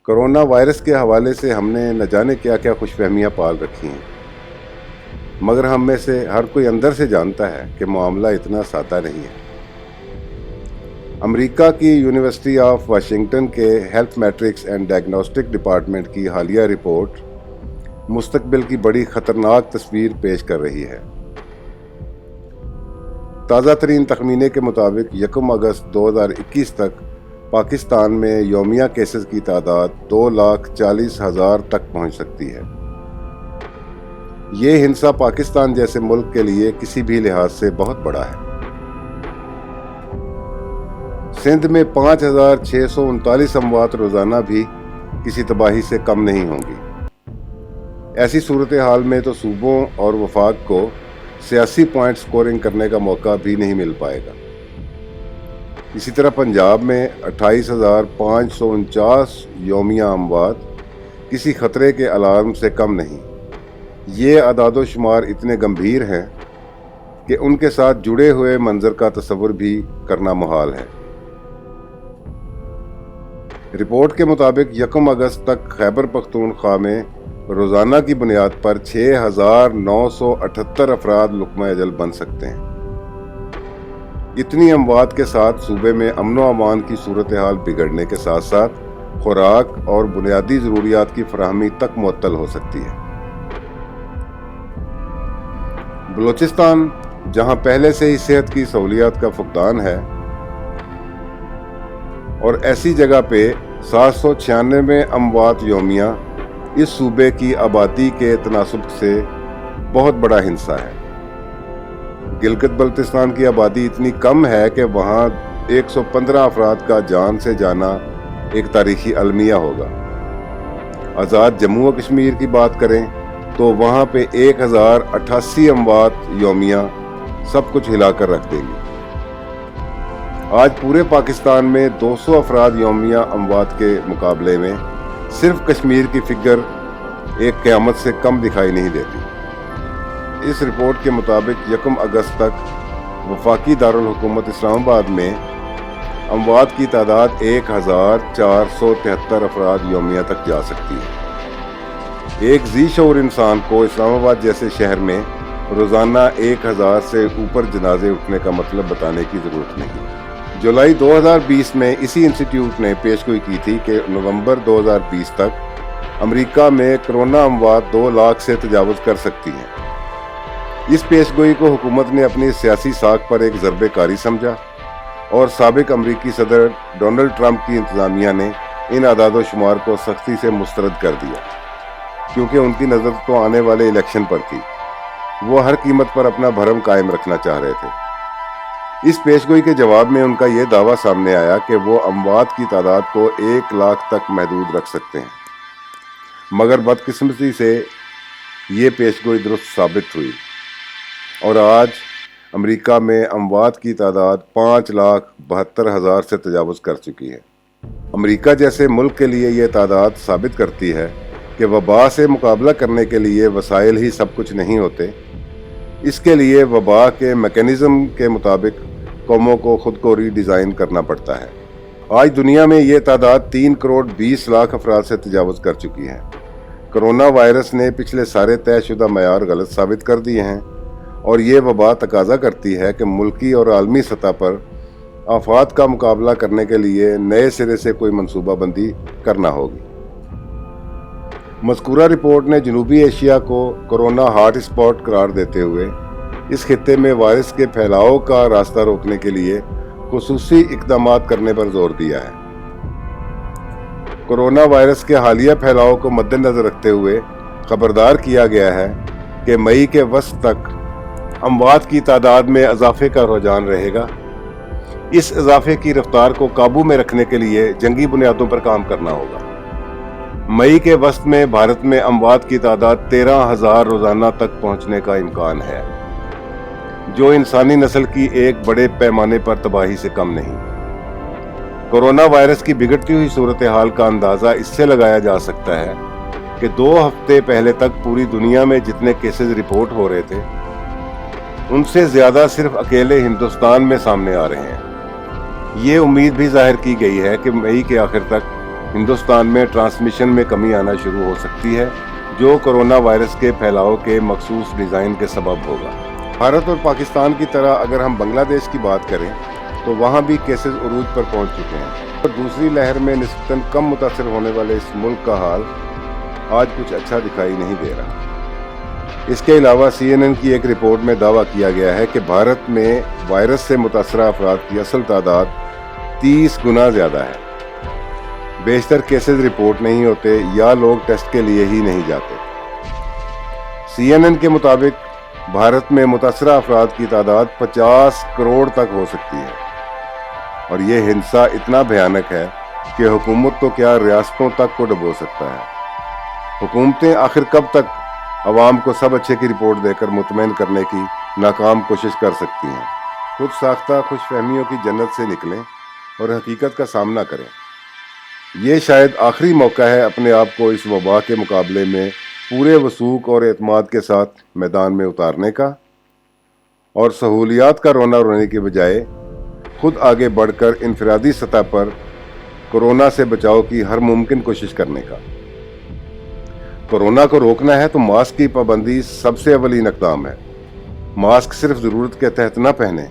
Corona virus کے حوالے سے ہم نے نہ جانے کیا کیا خوش فہمیاں پال رکھی ہیں، مگر ہم میں سے ہر کوئی اندر سے جانتا ہے کہ معاملہ اتنا سادہ نہیں ہے۔ امریکہ کی یونیورسٹی آف واشنگٹن کے health matrix and diagnostic department کی حالیہ رپورٹ مستقبل کی بڑی خطرناک تصویر پیش کر رہی ہے۔ تازہ ترین تخمینے کے مطابق 1 اگست 2021 تک پاکستان میں یومیہ کیسز کی تعداد 2,40,000 تک پہنچ سکتی ہے۔ یہ ہنسا پاکستان جیسے ملک کے لیے کسی بھی لحاظ سے بہت بڑا ہے۔ سندھ میں 5,639 اموات روزانہ بھی کسی تباہی سے کم نہیں ہوں گی۔ ایسی صورتحال میں تو صوبوں اور وفاق کو سیاسی پوائنٹ سکورنگ کرنے کا موقع بھی نہیں مل پائے گا۔ اسی طرح پنجاب میں 28,549 یومیہ اموات کسی خطرے کے الارم سے کم نہیں۔ یہ اعداد و شمار اتنے گمبھیر ہیں کہ ان کے ساتھ جڑے ہوئے منظر کا تصور بھی کرنا محال ہے۔ رپورٹ کے مطابق 1 اگست تک خیبر پختونخوا میں روزانہ کی بنیاد پر 6,978 افراد لقمہ اجل بن سکتے ہیں۔ اتنی اموات کے ساتھ صوبے میں امن و امان کی صورتحال بگڑنے کے ساتھ ساتھ خوراک اور بنیادی ضروریات کی فراہمی تک معطل ہو سکتی ہے۔ بلوچستان، جہاں پہلے سے ہی صحت کی سہولیات کا فقدان ہے، اور ایسی جگہ پہ 796 اموات یومیہ اس صوبے کی آبادی کے تناسب سے بہت بڑا ہنسا ہے۔ گلگت بلتستان کی آبادی اتنی کم ہے کہ وہاں 115 افراد کا جان سے جانا ایک تاریخی المیہ ہوگا۔ آزاد جموں و کشمیر کی بات کریں تو وہاں پہ 1,088 اموات یومیہ سب کچھ ہلا کر رکھ دیں گی۔ آج پورے پاکستان میں 200 افراد یومیہ اموات کے مقابلے میں صرف کشمیر کی فگر ایک قیامت سے کم دکھائی نہیں دیتی۔ اس رپورٹ کے مطابق 1 اگست تک وفاقی دارالحکومت اسلام آباد میں اموات کی تعداد 1,473 افراد یومیہ تک جا سکتی ہے۔ ایک ذی شعور انسان کو اسلام آباد جیسے شہر میں روزانہ 1,000 سے اوپر جنازے اٹھنے کا مطلب بتانے کی ضرورت نہیں۔ جولائی 2020 میں اسی انسٹیٹیوٹ نے پیش گوئی کی تھی کہ نومبر 2020 تک امریکہ میں کرونا اموات 2 لاکھ سے تجاوز کر سکتی ہیں۔ اس پیش گوئی کو حکومت نے اپنی سیاسی ساکھ پر ایک ضربے کاری سمجھا، اور سابق امریکی صدر ڈونلڈ ٹرمپ کی انتظامیہ نے ان اعداد و شمار کو سختی سے مسترد کر دیا، کیونکہ ان کی نظر تو آنے والے الیکشن پر تھی۔ وہ ہر قیمت پر اپنا بھرم قائم رکھنا چاہ رہے تھے۔ اس پیش گوئی کے جواب میں ان کا یہ دعویٰ سامنے آیا کہ وہ اموات کی تعداد کو 1 لاکھ تک محدود رکھ سکتے ہیں، مگر بدقسمتی سے یہ پیش گوئی درست ثابت ہوئی، اور آج امریکہ میں اموات کی تعداد 5,72,000 سے تجاوز کر چکی ہے۔ امریکہ جیسے ملک کے لیے یہ تعداد ثابت کرتی ہے کہ وبا سے مقابلہ کرنے کے لیے وسائل ہی سب کچھ نہیں ہوتے۔ اس کے لیے وبا کے میکانزم کے مطابق قوموں کو خود کو ری ڈیزائن کرنا پڑتا ہے۔ آج دنیا میں یہ تعداد 3,20,00,000 افراد سے تجاوز کر چکی ہے۔ کرونا وائرس نے پچھلے سارے طے شدہ معیار غلط ثابت کر دیے ہیں، اور یہ وبا تقاضا کرتی ہے کہ ملکی اور عالمی سطح پر آفات کا مقابلہ کرنے کے لیے نئے سرے سے کوئی منصوبہ بندی کرنا ہوگی۔ مذکورہ رپورٹ نے جنوبی ایشیا کو کورونا ہاٹ اسپاٹ قرار دیتے ہوئے اس خطے میں وائرس کے پھیلاؤ کا راستہ روکنے کے لیے خصوصی اقدامات کرنے پر زور دیا ہے۔ کورونا وائرس کے حالیہ پھیلاؤ کو مد نظر رکھتے ہوئے خبردار کیا گیا ہے کہ مئی کے وسط تک اموات کی تعداد میں اضافے کا رجحان رہے گا۔ اس اضافے کی رفتار کو قابو میں رکھنے کے لیے جنگی بنیادوں پر کام کرنا ہوگا۔ مئی کے وسط میں بھارت میں اموات کی تعداد 13,000 روزانہ تک پہنچنے کا امکان ہے، جو انسانی نسل کی ایک بڑے پیمانے پر تباہی سے کم نہیں۔ کورونا وائرس کی بگڑتی ہوئی صورتحال کا اندازہ اس سے لگایا جا سکتا ہے کہ 2 ہفتے پہلے تک پوری دنیا میں جتنے کیسز رپورٹ ہو رہے تھے، ان سے زیادہ صرف اکیلے ہندوستان میں سامنے آ رہے ہیں۔ یہ امید بھی ظاہر کی گئی ہے کہ مئی کے آخر تک ہندوستان میں ٹرانسمیشن میں کمی آنا شروع ہو سکتی ہے جو کورونا وائرس کے پھیلاؤ کے مخصوص ڈیزائن کے سبب ہوگا۔ بھارت اور پاکستان کی طرح اگر ہم بنگلہ دیش کی بات کریں تو وہاں بھی کیسز عروج پر پہنچ چکے ہیں اور دوسری لہر میں نسبتاً کم متاثر ہونے والے اس ملک کا حال آج کچھ اچھا دکھائی نہیں دے رہا۔ اس کے علاوہ CNN کی ایک رپورٹ میں دعویٰ کیا گیا ہے کہ بھارت میں وائرس سے متاثرہ افراد کی اصل تعداد 30 گنا زیادہ ہے۔ بیشتر کیسز رپورٹ نہیں ہوتے یا لوگ ٹیسٹ کے لیے ہی نہیں جاتے۔ CNN کے مطابق بھارت میں متاثرہ افراد کی تعداد 50 کروڑ تک ہو سکتی ہے اور یہ ہنسا اتنا بھیانک ہے کہ حکومت تو کیا ریاستوں تک کو ڈبو سکتا ہے۔ حکومتیں آخر کب تک عوام کو سب اچھے کی رپورٹ دے کر مطمئن کرنے کی ناکام کوشش کر سکتی ہیں؟ خود ساختہ خوش فہمیوں کی جنت سے نکلیں اور حقیقت کا سامنا کریں۔ یہ شاید آخری موقع ہے اپنے آپ کو اس وبا کے مقابلے میں پورے وثوق اور اعتماد کے ساتھ میدان میں اتارنے کا اور سہولیات کا رونا رونے کے بجائے خود آگے بڑھ کر انفرادی سطح پر کورونا سے بچاؤ کی ہر ممکن کوشش کرنے کا۔ کورونا کو روکنا ہے تو ماسک کی پابندی سب سے اولین اقدام ہے۔ ماسک صرف ضرورت کے تحت نہ پہنیں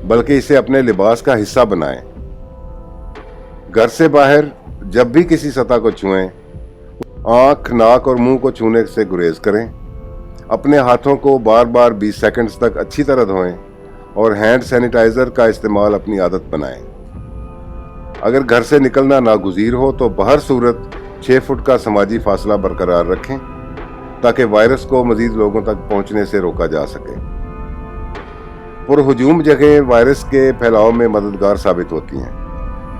بلکہ اسے اپنے لباس کا حصہ بنائیں۔ گھر سے باہر جب بھی کسی سطح کو چھوئیں، آنکھ، ناک اور منہ کو چھونے سے گریز کریں۔ اپنے ہاتھوں کو بار بار 20 سیکنڈز تک اچھی طرح دھوئیں اور ہینڈ سینیٹائزر کا استعمال اپنی عادت بنائیں۔ اگر گھر سے نکلنا ناگزیر ہو تو بہر صورت 6 فٹ کا سماجی فاصلہ برقرار رکھیں تاکہ وائرس کو مزید لوگوں تک پہنچنے سے روکا جا سکے۔ پرہجوم جگہیں وائرس کے پھیلاؤ میں مددگار ثابت ہوتی ہیں،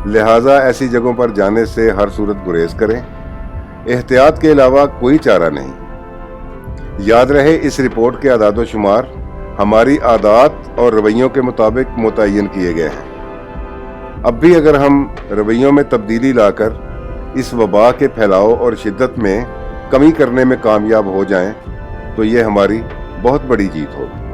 لہٰذا ایسی جگہوں پر جانے سے ہر صورت گریز کریں۔ احتیاط کے علاوہ کوئی چارہ نہیں۔ یاد رہے اس رپورٹ کے اعداد و شمار ہماری عادات اور رویوں کے مطابق متعین کیے گئے ہیں۔ اب بھی اگر ہم رویوں میں تبدیلی لا کر اس وبا کے پھیلاؤ اور شدت میں کمی کرنے میں کامیاب ہو جائیں تو یہ ہماری بہت بڑی جیت ہوگی۔